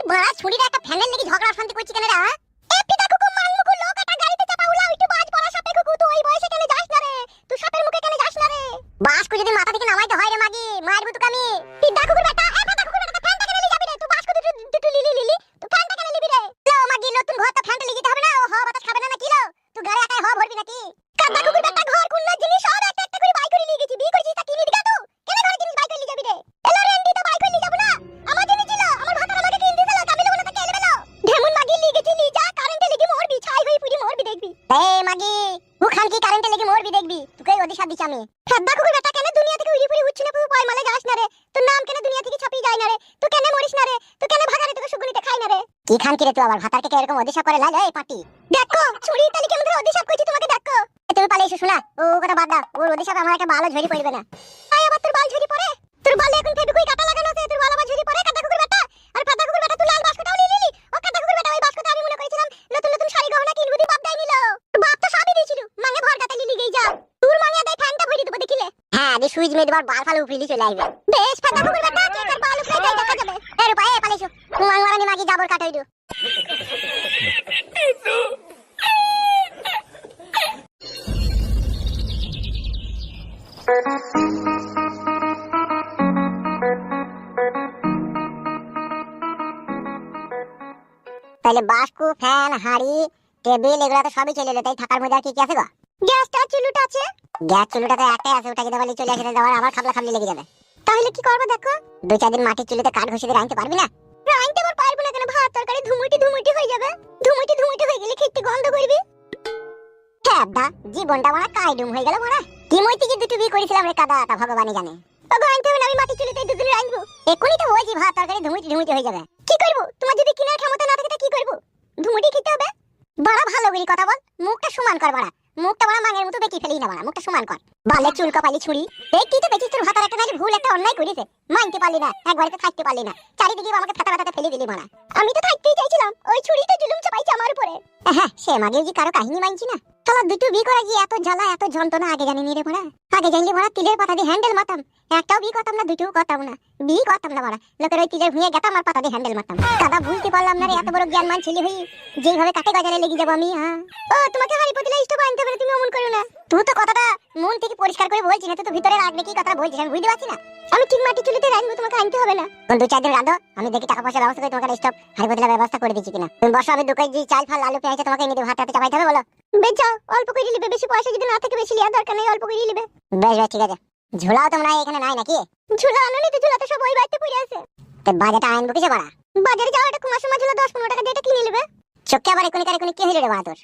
বড়া ছুরির একটা ফ্যানের লাগি ঝগড়া শান্তি করছি কেন রে? এ পিতা কুকু মাংমুকু লোকটা গাড়িতে চাপা উলা একটু বাজ পড়া সাপে কুকু তুই ওই বয়সে কেন যাস না রে? তুই সাপের মুখে কেন যাস না রে? বাসকু যদি মাথা থেকে নামাইতে হয় রে মাগি মারবো তোকে আমি। পিতা কুকুর বেটা এ পিতা কুকুর বেটা ফ্যানটা কেন লিয়ে যাবি রে? তুই বাসকু দুটু লিলি তুই ফ্যানটা কেন লিবি রে? লো মাগি নতুন ঘর তো ফ্যানটা লিয়ে যেতে হবে না? ও হ বাতাস খাবে না নাকি লো? তুই গাড়ি একাই হ ভরবি নাকি? কাদা কুকুর বেটা ঘর কুন্না জিনিস সব একটা একটা করে বাই করে নিয়ে গেছি। বিয়ে করেছিস তা কিনে দিগা তুই? কেন ঘরে জিনিস বাই করে নিয়ে যাবি রে? এলো রেন্ডি তো বাই করে নিয়ে যাব না। আমার জিনিস ছিল আমার ভাতার আমাকে কিনে দিছিল আমি লবো না তাকে এলে বেলো। ঢেমুন মাগি লিয়ে গেছি লি যা কারেন্টে লেগে মরবি ছাই হই পুরি মরবি দেখবি। এ মাগি মুখান কি কারেন্টে লেগে মরবি দেখবি। তোকে অধিশাপ দিছি আমি। কাদা কুকুর বেটা কেন দুনিয়া থেকে উড়ি পুরি উঠছ না তুই পাই মালে যাস না রে? তোর নাম কেন দুনিয়া থেকে ছাপিয়ে যায় না রে? তুই কেন মরিস না রে? তুই কেন ভাগারে তোকে সুগুনিতে খাই না রে? কি খান কি রে তুই আবার ভাতারকে এরকম অধিশাপ করে লাল এই পাটি? দেখো ছুরি তালি কেমন করে অধিশাপ করছি তোমাকে দেখো। তুমি পালে এসো শোনা ও কথা বাদ দাও। ওর অধিশাপ আমার একটা ভালো ঝড়ি পড়বে না। আয় আবার তোর বাল ঝড়ি পড়ে? তোর বালে এখন ফেবিকুই কাটা লাগানো আছে তোর বাল আবার ঝড়ি পড়ে? কাটা কুকুর বেটা আর ফাটা কুকুর বেটা তুই লাল বাস্কটাও নিয়ে নিলি। ও কাটা কুকুর বেটা ওই বাস্কটা আমি মনে করেছিলাম নতুন নতুন শাড়ি গহনা কিনবো দি বাপ দাই নিল। বাপ তো সবই দিয়েছিল মানে ভর গাতে লিলি গই যাও। তোর মানে আদাই ফ্যানটা ভরি দেবো দেখিলে। হ্যাঁ দি সুইচ মে দিবার বাল ফাল উপরিলি চলে আসবে। বেশ ফাটা কুকুর বেটা কে কার বাল উপরে যাই দেখা যাবে। এ রূপা এ পালে এসো তুমি মাংমারানি মাগি যাবর কাটাই দিও। তাহলে বাসকু ফ্যান হাড়ি টেবিল এগুলা তো সবই চলে এলো। তাই থাকার মধ্যে আর কি কি আছে গো? গ্যাসটা চুলুটা আছে। গ্যাস চুলুটা তো একটাই আছে ওটা যদি বলি চলে আসে যাওয়ার আবার খাবলা খাবলি লেগে যাবে। তাহলে কি করবে দেখো? 2-4 দিন মাটির চুলিতে কাঠ ঘষে দিয়ে রাখতে পারবি না? রাখতে আবার পারবো না কেন? ভাত তরকারি ধুমুটি হয়ে যাবে। ধুমুটি হয়ে গেলে খেতে গন্ধ করবি। হ্যাঁ দা জীবনটা মারা কাইডুম হয়ে গেল মারা। কি মইতে কি দুটো বিয়ে করেছিলাম রে কাদা তা ভগবানই জানে। ওগো আনতে হবে না আমি মাটির চুলিতে দুদিন রাখবো। এখনই তো হয়েছি ভাত তরকারি ধুমুটি হয়ে যাবে। কি করব? তোমার যদি কেনার ক্ষমতা না থাকে তা কি করব? ধুমুটি খেতে হবে। বড় ভালো করে কথা বল। মুখটা সমান কর বড়া। মুখটা বড় মাঙের মতো বেঁকিয়ে ফেলি না বড়া। মুখটা সমান কর। বালে চুল কপালি ছুরি। এই তুই তো বেঁচিস তোর ভাতার একটা নাইলে ভুল একটা অন্যায় করিস। মানতে পারলি না একবারে তো থাকতে পারলি না। চারিদিকে আমাকে ফাটা ফাটাতে ফেলে দিলি বড়া। আমি তো থাকতেই চাইছিলাম ওই ছুরিটা জুলুম চাপাইছে আমার উপরে। হ্যাঁ সে মাগেও কি কারো কাহিনী মানছি না। শালা দুটো বিয়ে করে গিয়ে এত জ্বালা এত যন্ত্রণা আগে জানি নি রে বড়া। আগে জানলে বড়া তিলের পাতা দিয়ে হ্যান্ডেল মারতাম। একটাও বিয়ে করতাম না দুটোও করতাম না। বিয়ে করতাম না বড়া। লোকের ওই তিলের ভুঁয়ে গেতাম আর পাতা দিয়ে হ্যান্ডেল মারতাম। কাদা ভুলতে পারলাম না রে এত বড় জ্ঞান মান ছেলে হই যেইভাবে কাটে গজালে লেগে যাব আমি। হ্যাঁ ও তোমাকে হাড়ি পতিলা স্টোভ আনতে হবে তুমি অমন করো না। তুই তো কথাটা মন থেকে পরিষ্কার করে বলছিস না তুই তো ভিতরে রাখবে কি কথা বলছিস আমি বুঝতে পারছি না। আমি ঠিক মাটি চুলিতে রাখবো তোমাকে আনতে হবে না। কোন 2-4 দিন রাঁধো আমি দেখি টাকা পয়সা ব্যবস্থা করে তোমাকে স্টোভ হাড়ি পতিলা ব্যবস্থা করে দিচ্ছি কিনা। তুমি বসো আমি দোকানে যে চাল ফাল আলু পেঁয়াজ তোমাকে এনে দেব হাতে হাতে চাপাইতে হবে বলো। বেশ যাও অল্প করে নিবে বেশি পয়সা যদি না থাকে বেশি লিয়া দরকার নেই অল্প করে নিবে। বেশ ঠিক আছে। ঝোলাও তোমরা এখানে নাই নাকি? ঝোলা আনোনি তো ঝোলা তো সব ওই বাড়িতে পড়ে আছে। তো বাজারটা আনবো কিসে বড়া? বাজারে যাও একটা কুমার সময় ঝোলা 10-15 টাকা দিয়ে এটা কিনে নেবে। চোখে আবার এখনই কি হইল রে বড়া তোর?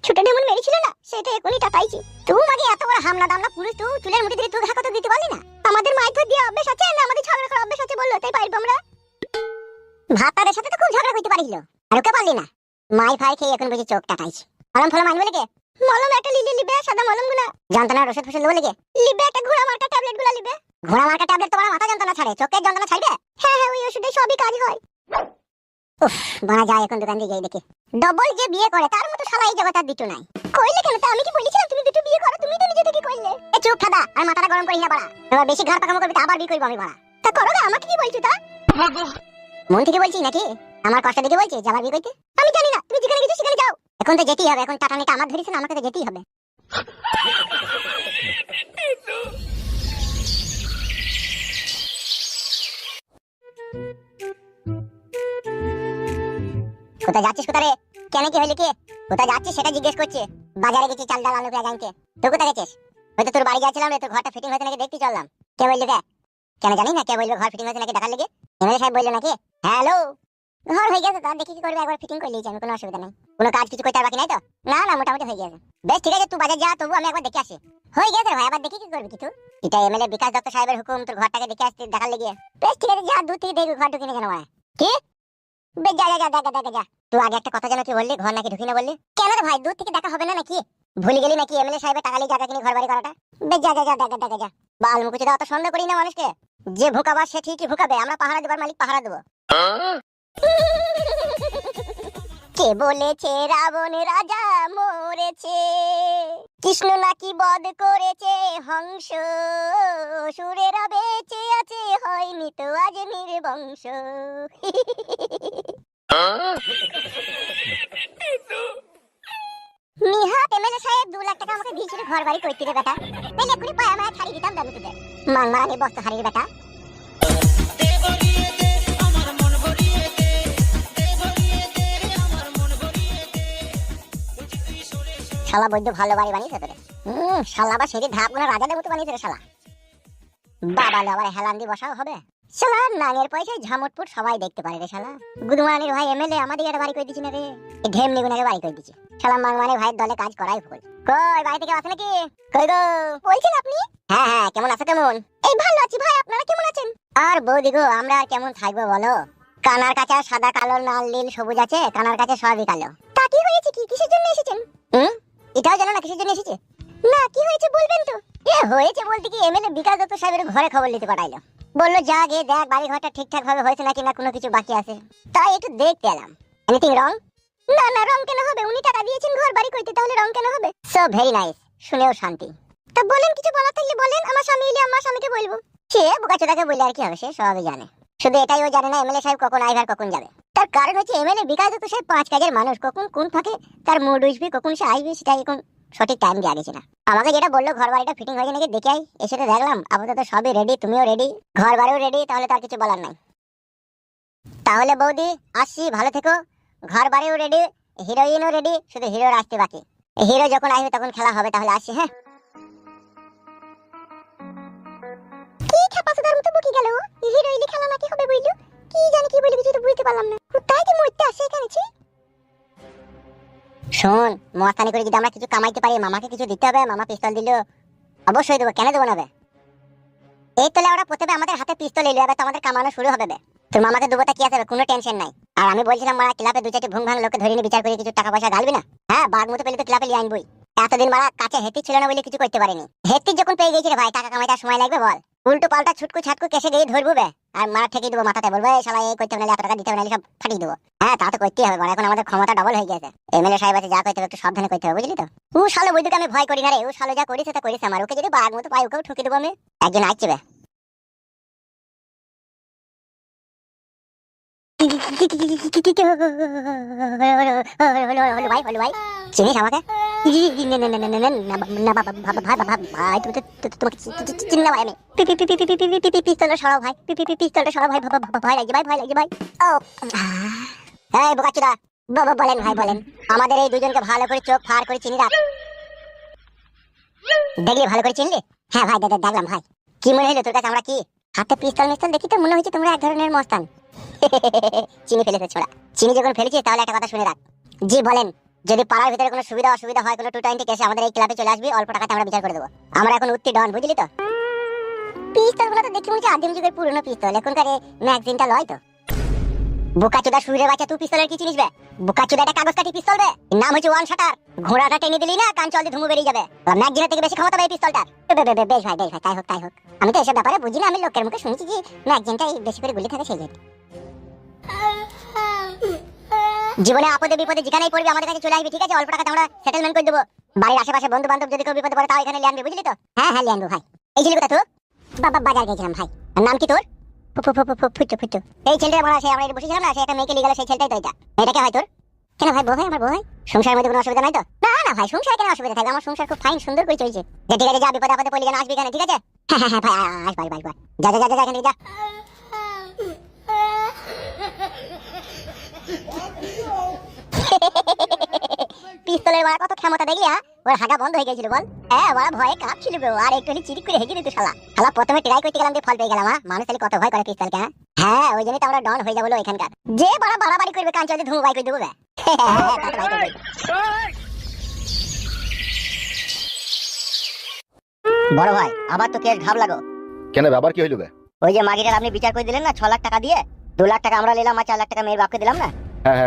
ছোট ডেমন মেরেছিল না সেটা এখনই টাকাইছি। তুই মাগে এত বড় হামলা দামলা পুরুষ তুই চুলের মুঠি দিয়ে তুই ঘা কত দিতে পারলি না? আমাদের মাইথ দিয়ে অভ্যাস আছে না আমাদের ঝগড়া করার অভ্যাস আছে বললো তাই পারবো আমরা। ভাতারের সাথে তো খুব ঝগড়া করতে পারিল আর ওকে পারলি না। মাই ফাই খেয়ে এখন বুঝি চোখ টাকাইছি। মলম ফলম আনবো লেগে? মলম একটা লিবে সাদা মলম গুলা। যন্ত্রণার ওষুধ ফসল লেগে লিবে একটা ঘোড়া মার্কা ট্যাবলেট গুলা লিবে। ঘোড়া মার্কা ট্যাবলেট তোমার মাথা যন্ত্রণা ছাড়ে চোখের যন্ত্রণা ছাড়বে? হ্যাঁ ওই ওষুধে সবই কাজ হয়। উফ বানা যায় এখন দোকান দিয়ে যাই দেখি। ডবল যে বিয়ে করে তার মতো শালা এই জগতে আর দুটো নাই। কইলে কেন? তা আমি কি বলেছিলাম তুমি দুটো বিয়ে করো? তুমি তো নিজে থেকে কইলে। এ চুপ থাদা আর মাথাটা গরম করিস না বাড়া। এবার বেশি ঘর পাকামো করবি আবার বিয়ে করব আমি বাড়া। তা করো না আমাকে কি বলছো তা? মন থেকে বলছি নাকি? আমার কষ্ট দেখে বলছি যাবার বিয়ে করতে? আমি জানি না তুমি যেখানে গেছো সেখানে যাও। এখন তো যেতেই হবে এখন টাটানিটা আমার ধরেছে না আমাকে তো যেতেই হবে। কোথায় যাচ্ছিস কোথায়? কেন কি হইলো কি? কোথায় যাচ্ছিস সেটা জিজ্ঞেস করছি। বাজারে গেছি চাল ডাল আলু পেঁয়াজ আনতে। তুই কোথায় গেছিস? হয়তো তোর বাড়ি যাচ্ছিলাম রে তোর ঘরটা ফিটিং হয়েছে নাকি দেখতে চললাম। কে বললো কে? কেন জানি না কে বললো ঘর ফিটিং হয়েছে নাকি দেখার লেগে? এমএলএ সাহেব বললো নাকি? হ্যালো ঘর হয়ে গেছে তো দেখি কি করবে একবার ফিটিং করে নিয়েছি আমি কোনো অসুবিধা নেই। কোনো কাজ কিছু করতে আর বাকি নাই তো? না মোটামুটি হয়ে গেছে। বেশ ঠিক আছে তুই বাজার যা তবু আমি একবার দেখে আসি। হয়ে গেছে ভাই আবার দেখি কি করবি কি তুই? এটা এমএলএ বিকাশ দত্ত সাহেবের হুকুম তোর ঘরটাকে দেখে আসতে দেখার লেগে। বেশ ঠিক আছে যা দূর থেকে দেখবি ঘর ঢুকিনি কেন ভাই? কি? বেশ যা দেখা তুই আগে একটা কথা জানো কি বললি ঘর নাকি ঢুকি না বললি? কেন রে ভাই দূর থেকে দেখা হবে না নাকি? ভুলে গেলি নাকি এমএলএ সাহেবের টাকা নিয়ে জায়গা কিনে ঘর বাড়ি করাটা? বেশ যা দেখা বাল মুকুচি দাও অত সন্দেহ করি না মানুষকে। যে ভুকাবার সে ঠিকই ভুকাবে আমরা পাহারা দেবার মালিক পাহারা দেবো। কে বলেছে রাবণ রাজা মরেছে? কৃষ্ণ নাকি বধ করেছে হংস? সুরেরা বেঁচে আছে হয়নি তো আজ নির্বংশ। নিহাত এমএলএ সাহেব 2 লাখ টাকা আমাকে দিয়েছিল ঘর বাড়ি করতে রে বেটা। তাহলে এক্ষুনি পায় আমার ছাড়ি দিতাম দামি তোদের। মাংমারানি বস্তা হারিয়ে বেটা। শালা বৈদ্য ভালো বাড়ি বানিয়েছে তোরে। শালা আবার সেটি ধাপ গুনা রাজাদের মতো বানিয়েছে রে শালা। বাবা আবার হেলান দিয়ে বসাও হবে। শালা নাঙের পয়সায় ঝামটপুর সবাই দেখতে পারে রে শালা। গুদমানির ভাই এমএলএ আমাদের একটা বাড়ি করে দিছি না রে। এই ঢেমনি গুনাকে বাড়ি করে দিছি। শালা মাংমানি ভাইয়ের দলে কাজ করাই ভুল। কই বাড়ি থেকে আসে নাকি? কই গো বলছেন আপনি? হ্যাঁ হ্যাঁ, কেমন আছো কেমন? এই ভালো আছি ভাই, আপনারা কেমন আছেন? আর বৌদি গো, আমরা আর কেমন থাকবো বলো? কানার কাছে সাদা কালো লাল নীল সবুজ আছে, কানার কাছে সবই কালো। তা কি হয়েছে, কি কিসের জন্য এসেছেন? এটাও জানো না কিসের জন্য এসেছে? না, কি হয়েছে বলবেন তো? এ হয়েছে বলতে কি, এমএলএ বিকাশ দত্ত সাহেবের ঘরে খবর নিতে পাঠাইলো। বললো যা গিয়ে দেখ বাড়ি ঘরটা ঠিকঠাক ভাবে হয়েছে নাকি না কোনো কিছু বাকি আছে। তাই একটু দেখতে এলাম। Anything wrong? না না, রং কেন হবে? উনি টাকা দিয়েছেন ঘর বাড়ি করতে, তাহলে রং কেন হবে? সো ভেরি নাইস, শুনেও শান্তি। তা বলেন, কিছু বলার থাকলে বলেন, আমার স্বামী এলে আমার স্বামীকে বলবো। সে বোকাচোদাকে বললে আর কি হবে, সে সবই জানে। শুধু এটাই ও জানে না এমএলএ সাহেব কখন আইভার কখন যাবে। তার কারণ হচ্ছে এমএলএ বিকাশ দত্ত সাহেব 5 কাজের মানুষ, কখন কোন ফাঁকে তার মুড উঠবে, কখন সে আসবে সেটা এখন সঠিক টাইম দিয়ে আগেছে না। আমাকে যেটা বললো ঘর বাড়িটা ফিটিং হয়েছে নাকি দেখে আই, এসে তো দেখলাম আপাতত সবই রেডি, তুমিও রেডি, ঘর বাড়িও রেডি, তাহলে তার কিছু বলার নাই। তাহলে বৌদি আসছি, ভালো থেকো। ঘর বাড়িও রেডি, হিরোইনও রেডি, শুধু হিরোর আসতে বাকি। হিরো যখন আসবে তখন খেলা হবে, তাহলে আসছি। হ্যাঁ, কি খেপাসোদার মতো বকি গেল। হিরোইনি খেলা নাকি হবে বইলো, কি জানি কি বলি কিছু তো বুঝতে পারলাম না। তাই কি মরতে আসে এখানে? শোন, মস্তানি করে যদি আমরা কিছু কামাইতে পারি, মামাকে কিছু দিতে হবে। মামা পিস্তল দিল, অবশ্যই দেবো, কেন দেবো না? এই তোলে ওরা প্রথমে আমাদের হাতে পিস্তল এলে তো আমাদের কামানো শুরু হবে। তোর মামাকে দেবোটা কি আছে, কোনো টেনশন নাই। আর আমি বলছিলাম মারা ক্লাবে 2-4টি ভুং ভাং লোককে ধরে নিয়ে বিচার করে কিছু টাকা পয়সা ঢালবি না? হ্যাঁ, বাঘ মতো পেলে তো ক্লাবে লিয়ে আনবই। এতদিন মারা কাছে হেতি ছিল না বলে কিছু করতে পারিনি। হেতি যখন পেয়ে গেছি রে ভাই, টাকা কামাইতে সময় লাগবে বল? উল্টো পাল্টা ছুটকু ছাটকু কেসে গিয়ে ধরবো বে, আর মারা ঠেকিয়ে দেবো মাথাতে, বলবো এই শালা এই করতে হবে না, এত টাকা দিতে হবে না, সব ফাটিয়ে দেবো। হ্যাঁ, তা তো করতেই হবে, এখন আমাদের ক্ষমতা ডবল হয়ে গেছে। এমএলএ সাহেব আছে, যা করতে হবে একটু সাবধানে করতে হবে, বুঝলি তো? ও শালো বৈদ্যুকে আমি ভয় করি না রে, ও শালো যা করেছে তা করেছে আমার। ওকে যদি বাঘ মতো পাই, ওকেও ঠুকে দেবো আমি। একজন আসছে বে। চিনিস আমাকে? পিস্তলটা সরাও ভাই, পিস্তলটা সরাও ভাই, ভয় লাগছে ভাই, ভয় লাগছে ভাই। এই বোকাচোদা, বলেন ভাই বলেন। আমাদের এই দুজনকে ভালো করে চোখ ফার করে চিনি রাখ। দেখলি ভালো করে চিনলি? হ্যাঁ ভাই, দেখলাম ভাই। কি মনে হলো তোর কাছে আমরা কি? হাতে পিস্তল মিস্তল দেখি তো মনে হচ্ছে তোমরা এক ধরনের মস্তান। চিনি ফেলেছে ছোড়া। চিনি যখন ফেলেছিস তাহলে একটা কথা শুনে রাখ। জি বলেন। যদি পাড়ার ভিতরে কোনো সুবিধা অসুবিধা হয়, কোনো 220 কেসে আমাদের এই ক্লাবে চলে আসবি, অল্প টাকাতে আমরা বিচার করে দেবো। আমরা এখন উত্তি ডন, বুঝলি তো? পিস্তলগুলো তো দেখি মনে হচ্ছে আদিম যুগের পুরনো পিস্তল, এখনকার ম্যাগজিনটা লয় তো। বোকাচোদা সুরের বাচ্চা, তুই পিস্তলের কি চিনিস বে? বোকাচোদা একটা কাগজ কাটি পিস্তল বে, নাম হচ্ছে ওয়ান শাটার। ঘোড়াটা টেনে দিলি না, কান চল দিয়ে ধুমু বেরিয়ে যাবে। ম্যাগজিনের থেকে বেশি ক্ষমতা পাবে এই পিস্তলটার। বেশ ভাই, তাই হোক তাই হোক। আমি তো এসব ব্যাপারে বুঝি না, আমি লোকের মুখে শুনেছি যে ম্যাগজিনটা বেশি করে গুলি থাকে সেই জন্য। জীবনে আপদে বিপদে যেখানেই পড়বি আমাদের কাছে চলে আসবি, ঠিক আছে? অল্প টাকাতে আমরা সেটেলমেন্ট করে দেবো। বাড়ির আশেপাশে বন্ধু বান্ধব যদি কেউ বিপদে পড়ে তাও এখানে লিয়ে আনবি, বুঝলি তো? হ্যাঁ হ্যাঁ, লিয়ে আনবো ভাই। এই ছেলে কোথা তো? বাজার গেছিলাম ভাই। নাম কি তোর? ফুটু। এই ছেলেটা বলা, সে আমরা বসেছিলাম না, সে একটা মেয়েকে নিয়ে গেল, সেই ছেলেটাই তো এটা। এটাকে হয় তোর? কেন ভাই, বউ ভাই, আমার বউ ভাই। সংসারের মধ্যে কোনো অসুবিধা নাই তো? না না ভাই, সংসারে কেন অসুবিধা থাকবে? আমার সংসার খুব ফাইন সুন্দর করে চলছে। ঠিক আছে, যা বিপদে আপদে পড়লি কেন আসবি এখানে, ঠিক আছে? হ্যাঁ হ্যাঁ ভাই, আসবো। যা এখান থেকে যা। পিস্তলের মারা কত ক্ষমতা দেখলি? ওর হাগা বন্ধ হয়ে গেছিল বল। হ্যাঁ, ওরা ভয়ে কাঁপছিল গো, আর একটু চিরিক করে হেগে দিত শালা। প্রথমে ট্রাই করতে গেলাম, দিয়ে ফল পেয়ে গেলাম। মানুষ তাহলে কত ভয় করে পিস্তলকে। হ্যাঁ, ওই জন্যই তো আমরা ডন হয়ে যাবো এখানকার। যে বাড়াবাড়ি করবে কান চলে ধুমু বাই করে দেবো। বড় ভাই, আবার তো কেস ঘাবলা গো। কেন, ব্যাপার কি হইল বে? ওই যে মাগিটার আপনি বিচার করে দিলেন না 6 লাখ টাকা দিয়ে, 2 লাখ টাকা আমরা নিলাম আর 4 লাখ টাকা মেয়ের বাপকে দিলাম না।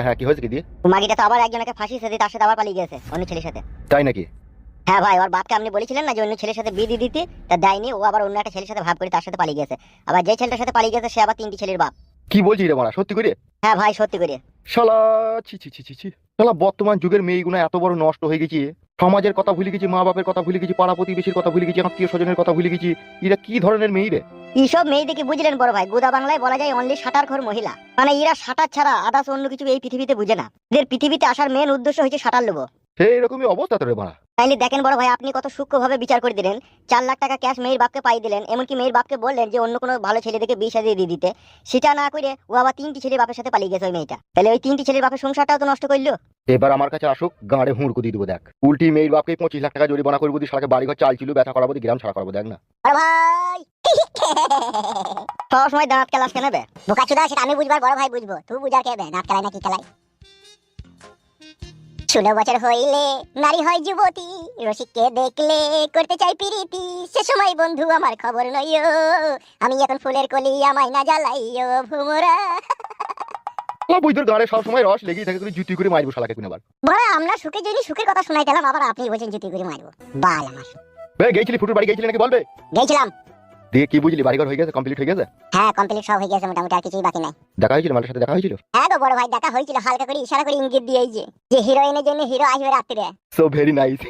হ্যাঁ, কি হয়েছে কি দিয়ে? মাগিটা তো আবার একজনকে ফাঁসি দিতে, তার সাথে আবার পালিয়ে গেছে অন্য ছেলের সাথে। তাই নাকি? হ্যাঁ ভাই, ওর বাপকে আপনি বলেছিলেন না যে অন্য ছেলের সাথে বিয়ে দিয়ে দিতে, তা দেয়নি। ও আবার অন্য একটা ছেলের সাথে ভাব করে তার সাথে পালিয়ে গেছে। আবার যে ছেলেটার সাথে পালিয়ে গেছে সে আবার 3টি ছেলের বাপ। কি বলছিস রে মারা, সত্যি করে? হ্যাঁ ভাই, সত্যি করে। শালা ছি। শালা বর্তমান যুগের মেয়েগুলো এত বড় নষ্ট হয়ে গেছে। সমাজের কথা ভুলে গেছি, মা বাপের কথা ভুলে গেছি, পাড়া প্রতিবেশীর কথা ভুলে গেছি, আত্মীয় স্বজনের কথা ভুলে গেছি। এরা কি ধরনের মেয়ে রে? এইসব মেয়ে দেখি বুঝলেন বড় ভাই, গোদা বাংলায় বলা যায় অনলি সাঁটারখোর মহিলা। মানে এরা সাঁটার ছাড়া আদার্স অন্য কিছু এই পৃথিবীতে বুঝে না। এদের পৃথিবীতে আসার মেন উদ্দেশ্য হচ্ছে সাঁটার লোভ। সেই এরকমই অবস্থা তোর মারা। তাইলে দেখেন বড় ভাই, আপনি কত সূক্ষ্মভাবে বিচার করে দিলেন। 4 লাখ টাকা ক্যাশ মেয়ের বাপকে পাই দিলেন, এমনকি মেয়ের বাপকে বললেন যে অন্য কোনো ভালো ছেলে দেখে বিয়ে শাদী দিয়ে দিতে। সেটা না করে ও আবার 3টি ছেলের বাপের সাথে পালিয়ে গেছে ওই মেয়েটা। তাহলে ওই 3টি ছেলের বাপের সংসারটাও তো নষ্ট করলো। এবার আমার কাছে আসুক, গাঁড়ে হুঁড়কো দিয়ে দেবো দেখ। উল্টি মেয়ের বাপকে 25 লাখ টাকা জরিমানা করবো, দিয়ে শালাকে বাড়ি ঘর চাল ছিল ব্যথা করাবো, দিয়ে গ্রাম ছাড়া করবো দেখ না। বড় ভাই সব সময় দাঁত কেলাস কেন বে? বোকাচোদা, সেটা আমি বুঝবার, বড় ভাই বুঝবো। তুই বুঝার কে বে? নাট খেলায় না কি খেলায়? 16 বছর হইলে নারী হয় যুবতী, রসিককে দেখলে করতে চাই প্রীতি। সে সময় বন্ধু আমার খবর নইও, আমি এখন ফুলের কলি, আমায় না জ্বালাইও ভুমরা। ও বুঝতোর গাঁড়ে সবসময় রস লেগেই থাকে, তুই জুতি করে মারবো শালাকে কোন আবার। বড়, আমরা সুখে যদি সুখের কথা শোনাই দিলাম, আবার আপনি বলছেন জুতি করে মারবো। বাল আমার। গেছিলি ফুটুর বাড়ি গেছিলি নাকি বলবে? গেছিলাম। দিয়ে কি বুঝলি, বাড়িঘর হয়ে গেছে, কমপ্লিট হয়ে গেছে? হ্যাঁ, কমপ্লিট সব হয়ে গেছে মোটামুটি, আর কিছুই বাকি নাই। দেখা হয়েছিল মালের সাথে, দেখা হয়েছিল? হ্যাঁ গো বড় ভাই, দেখা হয়েছিল, হালকা করে ইশারা করে ইঙ্গিত দিয়ে যে হিরোইনের জন্য হিরো আসবে রাত্রে। So very nice.